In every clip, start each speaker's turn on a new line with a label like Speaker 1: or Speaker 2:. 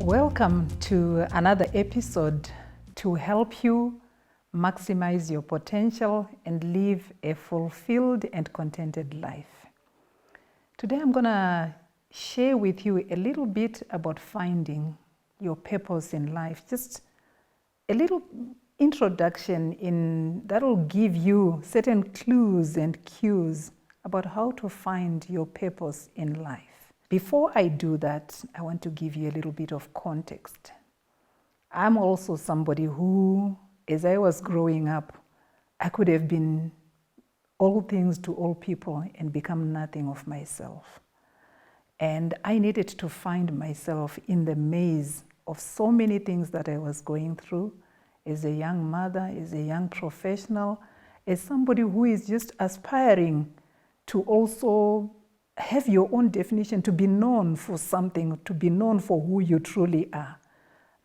Speaker 1: Welcome to another episode to help you maximize your potential and live a fulfilled and contented life. Today I'm going to share with you a little bit about finding your purpose in life. Just a little introduction that will give you certain clues and cues about how to find your purpose in life. Before I do that, I want to give you a little bit of context. I'm also somebody who, as I was growing up, I could have been all things to all people and become nothing of myself. And I needed to find myself in the maze of so many things that I was going through as a young mother, as a young professional, as somebody who is just aspiring to also have your own definition, to be known for something, to be known for who you truly are.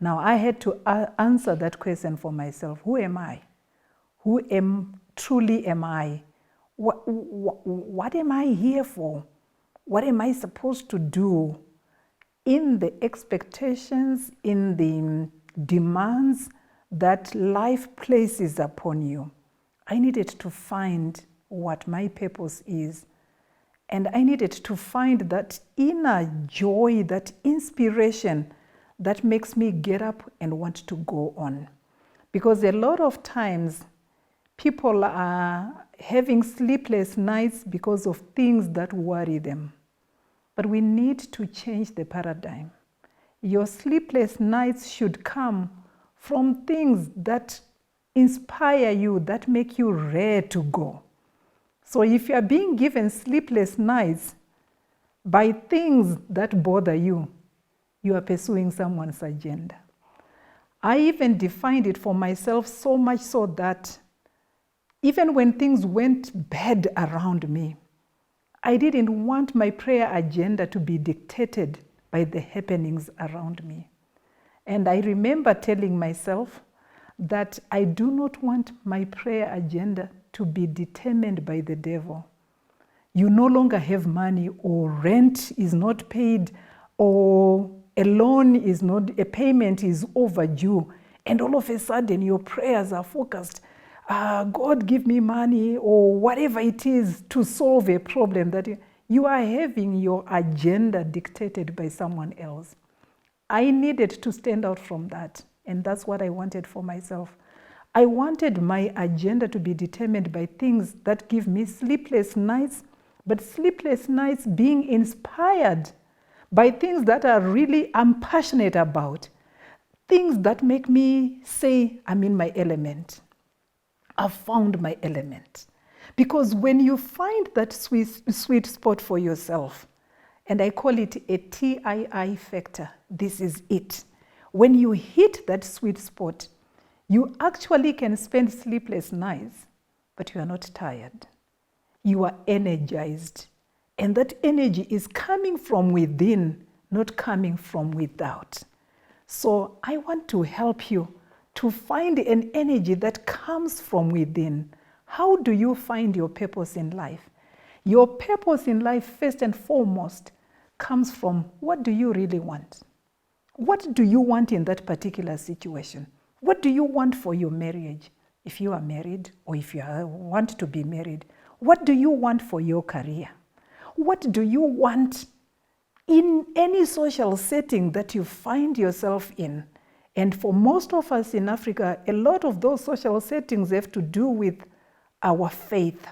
Speaker 1: Now, I had to answer that question for myself. Who am I? Truly am I? What am I here for? What am I supposed to do in the expectations, in the demands that life places upon you? I needed to find what my purpose is. And I needed to find that inner joy, that inspiration that makes me get up and want to go on. Because a lot of times people are having sleepless nights because of things that worry them. But we need to change the paradigm. Your sleepless nights should come from things that inspire you, that make you rare to go. So if you are being given sleepless nights by things that bother you, you are pursuing someone's agenda. I even defined it for myself so much so that even when things went bad around me, I didn't want my prayer agenda to be dictated by the happenings around me. And I remember telling myself that I do not want my prayer agenda to be determined by the devil. You no longer have money, or rent is not paid, or a loan is not, a payment is overdue, and all of a sudden your prayers are focused. God, give me money, or whatever it is to solve a problem that you are having your agenda dictated by someone else. I needed to stand out from that, and that's what I wanted for myself. I wanted my agenda to be determined by things that give me sleepless nights, but sleepless nights being inspired by things that I'm passionate about, things that make me say, I'm in my element. I've found my element. Because when you find that sweet spot for yourself, and I call it a TII factor, this is it. When you hit that sweet spot, you actually can spend sleepless nights, but you are not tired. You are energized. And that energy is coming from within, not coming from without. So I want to help you to find an energy that comes from within. How do you find your purpose in life? Your purpose in life, first and foremost, comes from what do you really want? What do you want in that particular situation? What do you want for your marriage? If you are married, or if you want to be married, what do you want for your career? What do you want in any social setting that you find yourself in? And for most of us in Africa, a lot of those social settings have to do with our faith,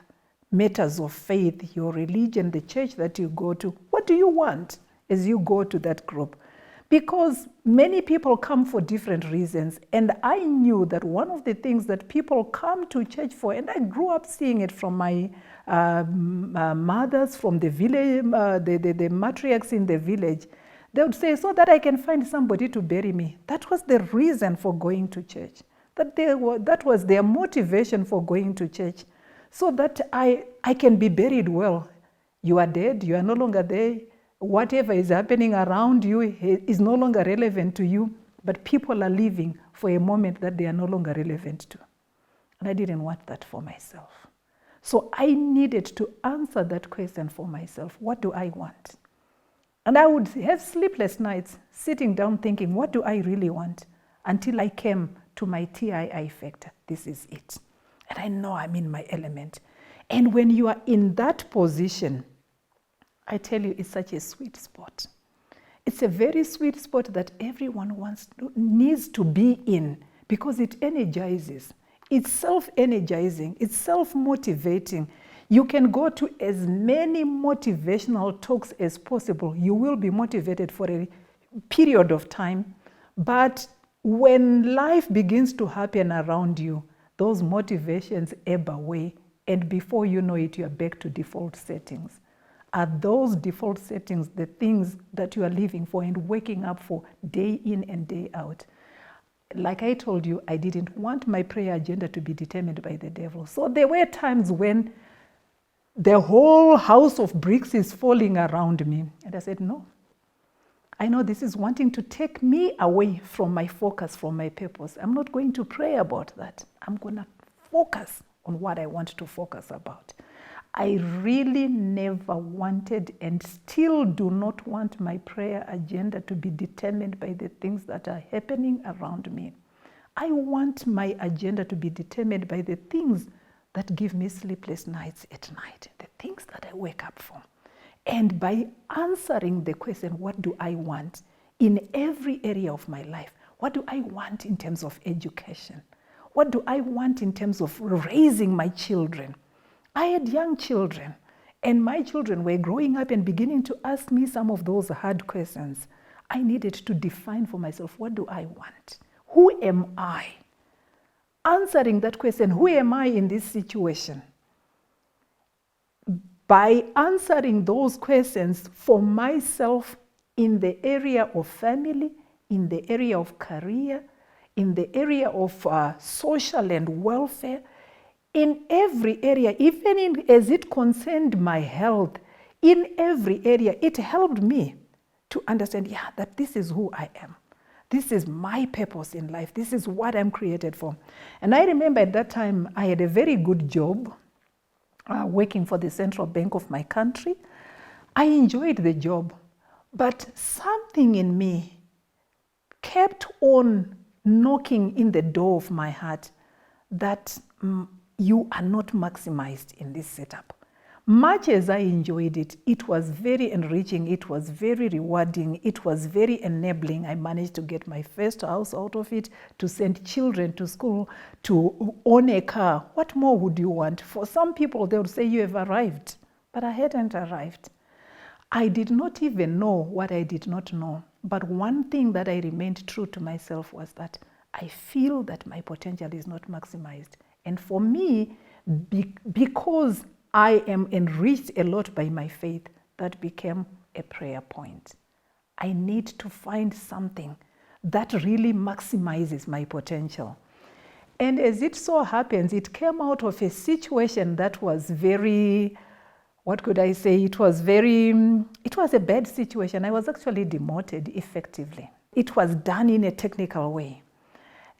Speaker 1: matters of faith, your religion, the church that you go to. What do you want as you go to that group? Because many people come for different reasons. And I knew that one of the things that people come to church for, and I grew up seeing it from my mothers, from the village, the matriarchs in the village, they would say, so that I can find somebody to bury me. That was the reason for going to church. That was their motivation for going to church. So that I can be buried well. You are dead, you are no longer there. Whatever is happening around you is no longer relevant to you, but people are living for a moment that they are no longer relevant to. And I didn't want that for myself. So I needed to answer that question for myself. What do I want? And I would have sleepless nights sitting down thinking, what do I really want? Until I came to my TII factor. This is it. And I know I'm in my element. And when you are in that position, I tell you, it's such a sweet spot. It's a very sweet spot that everyone needs to be in, because it energizes. It's self-energizing. It's self-motivating. You can go to as many motivational talks as possible. You will be motivated for a period of time. But when life begins to happen around you, those motivations ebb away. And before you know it, you're back to default settings. Are those default settings the things that you are living for and waking up for day in and day out? Like I told you, I didn't want my prayer agenda to be determined by the devil. So there were times when the whole house of bricks is falling around me. And I said, no, I know this is wanting to take me away from my focus, from my purpose. I'm not going to pray about that. I'm going to focus on what I want to focus about. I really never wanted and still do not want my prayer agenda to be determined by the things that are happening around me. I want my agenda to be determined by the things that give me sleepless nights at night, the things that I wake up for. And by answering the question, what do I want in every area of my life? What do I want in terms of education? What do I want in terms of raising my children? I had young children, and my children were growing up and beginning to ask me some of those hard questions. I needed to define for myself, what do I want? Who am I? Answering that question, who am I in this situation? By answering those questions for myself in the area of family, in the area of career, in the area of social and welfare, in every area, even as it concerned my health, in every area, it helped me to understand, that this is who I am. This is my purpose in life. This is what I'm created for. And I remember at that time, I had a very good job working for the central bank of my country. I enjoyed the job, but something in me kept on knocking in the door of my heart that you are not maximized in this setup. Much as I enjoyed it, it was very enriching, it was very rewarding, it was very enabling. I managed to get my first house out of it, to send children to school, to own a car. What more would you want? For some people, they would say you have arrived, but I hadn't arrived. I did not even know what I did not know. But one thing that I remained true to myself was that I feel that my potential is not maximized. And for me, because I am enriched a lot by my faith, that became a prayer point. I need to find something that really maximizes my potential. And as it so happens, it came out of a situation that was very, what could I say? It was a bad situation. I was actually demoted effectively. It was done in a technical way.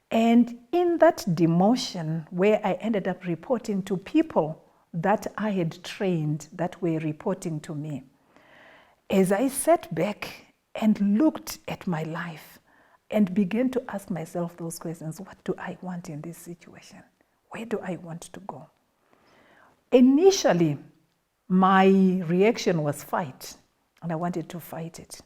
Speaker 1: And in that demotion, where I ended up reporting to people that I had trained that were reporting to me, as I sat back and looked at my life and began to ask myself those questions, what do I want in this situation? Where do I want to go? Initially, my reaction was fight, and I wanted to fight it.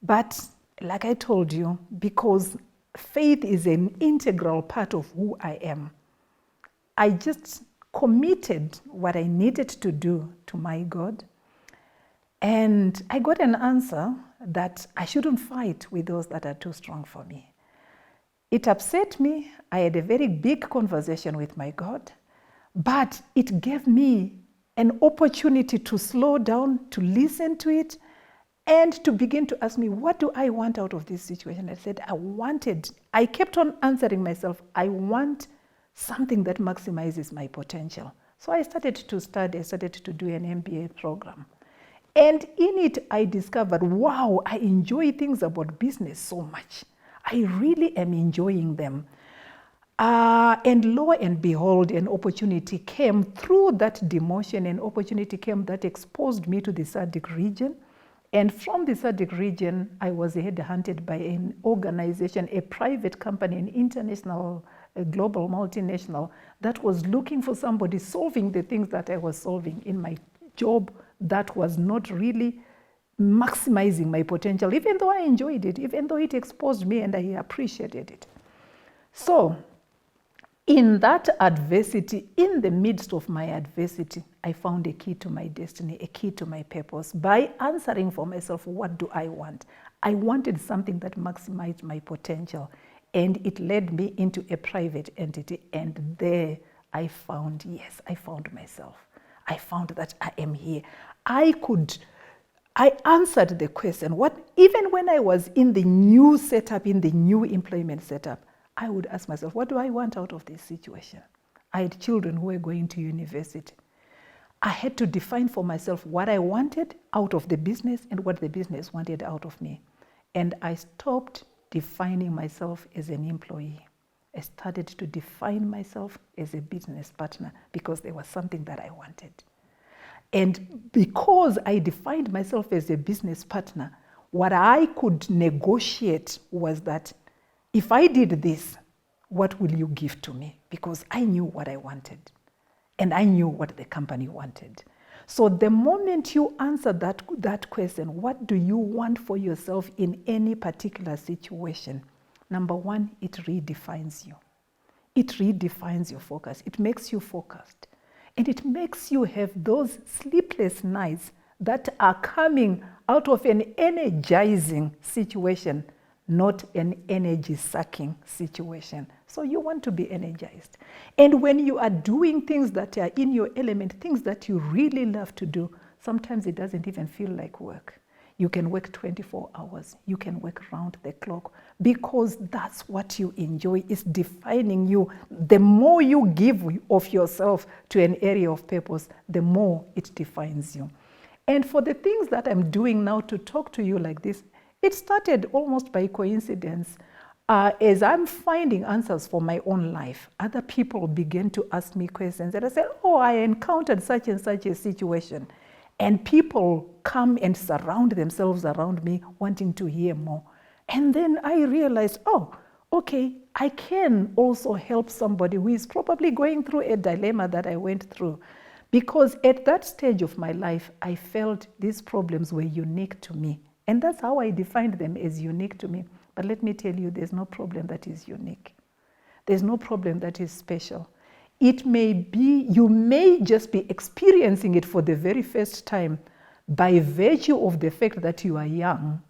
Speaker 1: But like I told you, because faith is an integral part of who I am, I just committed what I needed to do to my God. And I got an answer that I shouldn't fight with those that are too strong for me. It upset me. I had a very big conversation with my God, but it gave me an opportunity to slow down, to listen to it, and to begin to ask me, what do I want out of this situation? I said, I kept on answering myself, I want something that maximizes my potential. So I started to study, I started to do an MBA program. And in it, I discovered, wow, I enjoy things about business so much. I really am enjoying them. And lo and behold, an opportunity came through that demotion, an opportunity came that exposed me to the SADC region. And from the SADC region, I was headhunted by an organization, a private company, an international, a global multinational, that was looking for somebody solving the things that I was solving in my job that was not really maximizing my potential, even though I enjoyed it, even though it exposed me and I appreciated it. So, in that adversity, in the midst of my adversity, I found a key to my destiny, a key to my purpose by answering for myself, what do I want? I wanted something that maximized my potential, and it led me into a private entity, and there I found, yes, I found myself. I found that I am here. I answered the question, even when I was in the new setup, in the new employment setup, I would ask myself, what do I want out of this situation? I had children who were going to university. I had to define for myself what I wanted out of the business and what the business wanted out of me. And I stopped defining myself as an employee. I started to define myself as a business partner because there was something that I wanted. And because I defined myself as a business partner, what I could negotiate was that if I did this, what will you give to me? Because I knew what I wanted and I knew what the company wanted. So the moment you answer that question, what do you want for yourself in any particular situation? Number one, it redefines you. It redefines your focus. It makes you focused. And it makes you have those sleepless nights that are coming out of an energizing situation, not an energy-sucking situation. So you want to be energized. And when you are doing things that are in your element, things that you really love to do, sometimes it doesn't even feel like work. You can work 24 hours. You can work round the clock because that's what you enjoy. It's defining you. The more you give of yourself to an area of purpose, the more it defines you. And for the things that I'm doing now to talk to you like this, it started almost by coincidence. As I'm finding answers for my own life, other people began to ask me questions. And I said, oh, I encountered such and such a situation. And people come and surround themselves around me wanting to hear more. And then I realized, oh, okay, I can also help somebody who is probably going through a dilemma that I went through. Because at that stage of my life, I felt these problems were unique to me. And that's how I defined them, as unique to me. But let me tell you, there's no problem that is unique. There's no problem that is special. It may be, you may just be experiencing it for the very first time by virtue of the fact that you are young,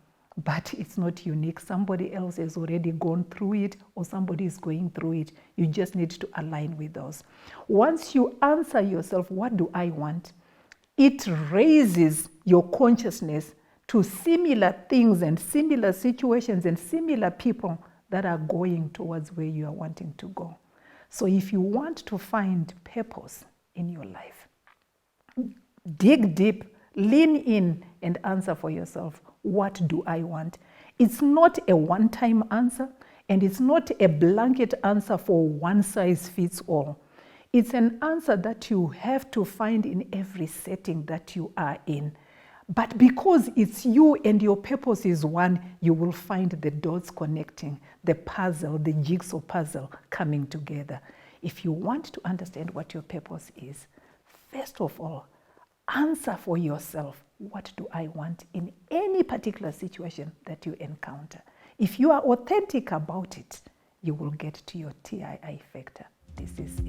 Speaker 1: but it's not unique. Somebody else has already gone through it, or somebody is going through it. You just need to align with those. Once you answer yourself, what do I want? It raises your consciousness to similar things and similar situations and similar people that are going towards where you are wanting to go. So if you want to find purpose in your life, dig deep, lean in, and answer for yourself, what do I want? It's not a one-time answer, and it's not a blanket answer for one size fits all. It's an answer that you have to find in every setting that you are in. But because it's you and your purpose is one, you will find the dots connecting, the puzzle, the jigsaw puzzle coming together. If you want to understand what your purpose is, first of all, answer for yourself, what do I want in any particular situation that you encounter? If you are authentic about it, you will get to your TII factor. This is